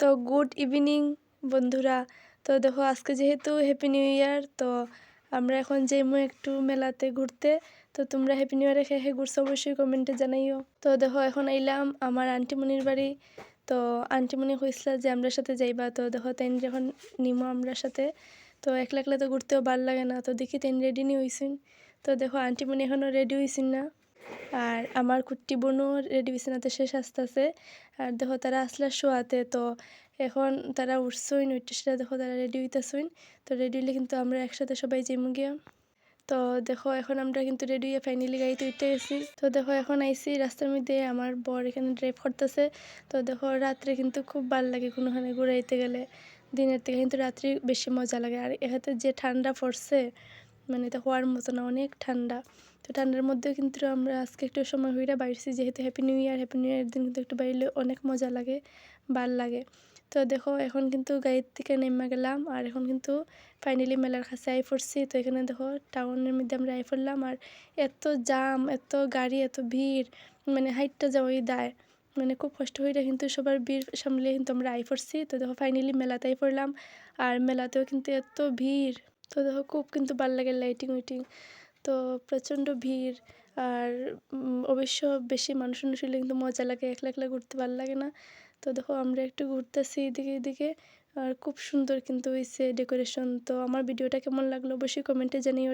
তো good evening বন্ধুরা। তো দেখো আজকে যেহেতু হ্যাপি নিউ ইয়ার, তো আমরা এখন যাইমু একটু মেলাতে ঘুরতে। তো তোমরা হ্যাপি নিউ ইয়ারে খেয়ে ঘুরছো অবশ্যই কমেন্টে জানাইও। তো দেখো এখন আইলাম আমার আন্টিমণির বাড়ি। তো আন্টিমণি কইছিল যে আমরা সাথে যাইবা, তো দেখো তাই যখন নিমো আমরা সাথে, তো একলা একলা তো ঘুরতেও ভাল লাগে না। তো দেখি তাই রেডি নি হইছেন। তো দেখো আন্টিমণি এখনও রেডি হইছেন না, আর আমার কুট্টি বোনও রেডি হয়েছে না, তো শেষ আসতেছে। আর দেখো তারা আসলে শোয়াতে, তো এখন তারা উঠছইন, উঠতে সেটা দেখো তারা রেডি হইতেছইন। তো রেডি হইলে কিন্তু আমরা একসাথে সবাই যাইমু গিয়া। তো দেখো এখন আমরা কিন্তু রেডি হয়ে ফাইনালি গাড়িতে উঠতে গেছি। তো দেখো এখন আইসি রাস্তার মধ্যে, আমার বর এখানে ড্রাইভ করতেছে। তো দেখো রাত্রে কিন্তু খুব ভালো লাগে কোনোখানে ঘুরাইতে গেলে, দিনের থেকে কিন্তু রাত্রে বেশি মজা লাগে। আর এখানে যে ঠান্ডা পড়ছে, মানে এটা হওয়ার মতো না, অনেক ঠান্ডা। তো ঠান্ডার মধ্যেও কিন্তু আমরা আজকে একটু সময় হইরা বাইরেছি, যেহেতু হ্যাপি নিউ ইয়ার দিন কিন্তু একটু বাইরে অনেক মজা লাগে, ভাল লাগে। তো দেখো এখন কিন্তু গাড়ির থেকে নেমে গেলাম, আর এখন কিন্তু ফাইনালি মেলার কাছে আই পড়ছি। তো এখানে দেখো টাউনের মধ্যে আমরা আই পড়লাম, আর এত জাম, এত গাড়ি, এত ভিড়, মানে হাইটটা যাওয়াই দায়, মানে খুব কষ্ট হইরা কিন্তু সবার ভিড় সামলে কিন্তু আমরা আই পড়ছি। তো দেখো ফাইনালি মেলাতে আই পড়লাম, আর মেলাতেও কিন্তু এত ভিড়। তো দেখো খুব কিন্তু ভাল লাগে লাইটিং উইটিং, তো প্রচণ্ড ভিড়। আর অবশ্য বেশি মানুষ হলে কিন্তু মজা লাগে, একলা একলা ঘুরতে ভালো লাগে না। তো দেখো আমরা একটু ঘুরতেছি এদিকে এদিকে, আর খুব সুন্দর কিন্তু হয়েছে ডেকোরেশন। তো আমার ভিডিওটা কেমন লাগলো অবশ্যই কমেন্টে জানিও।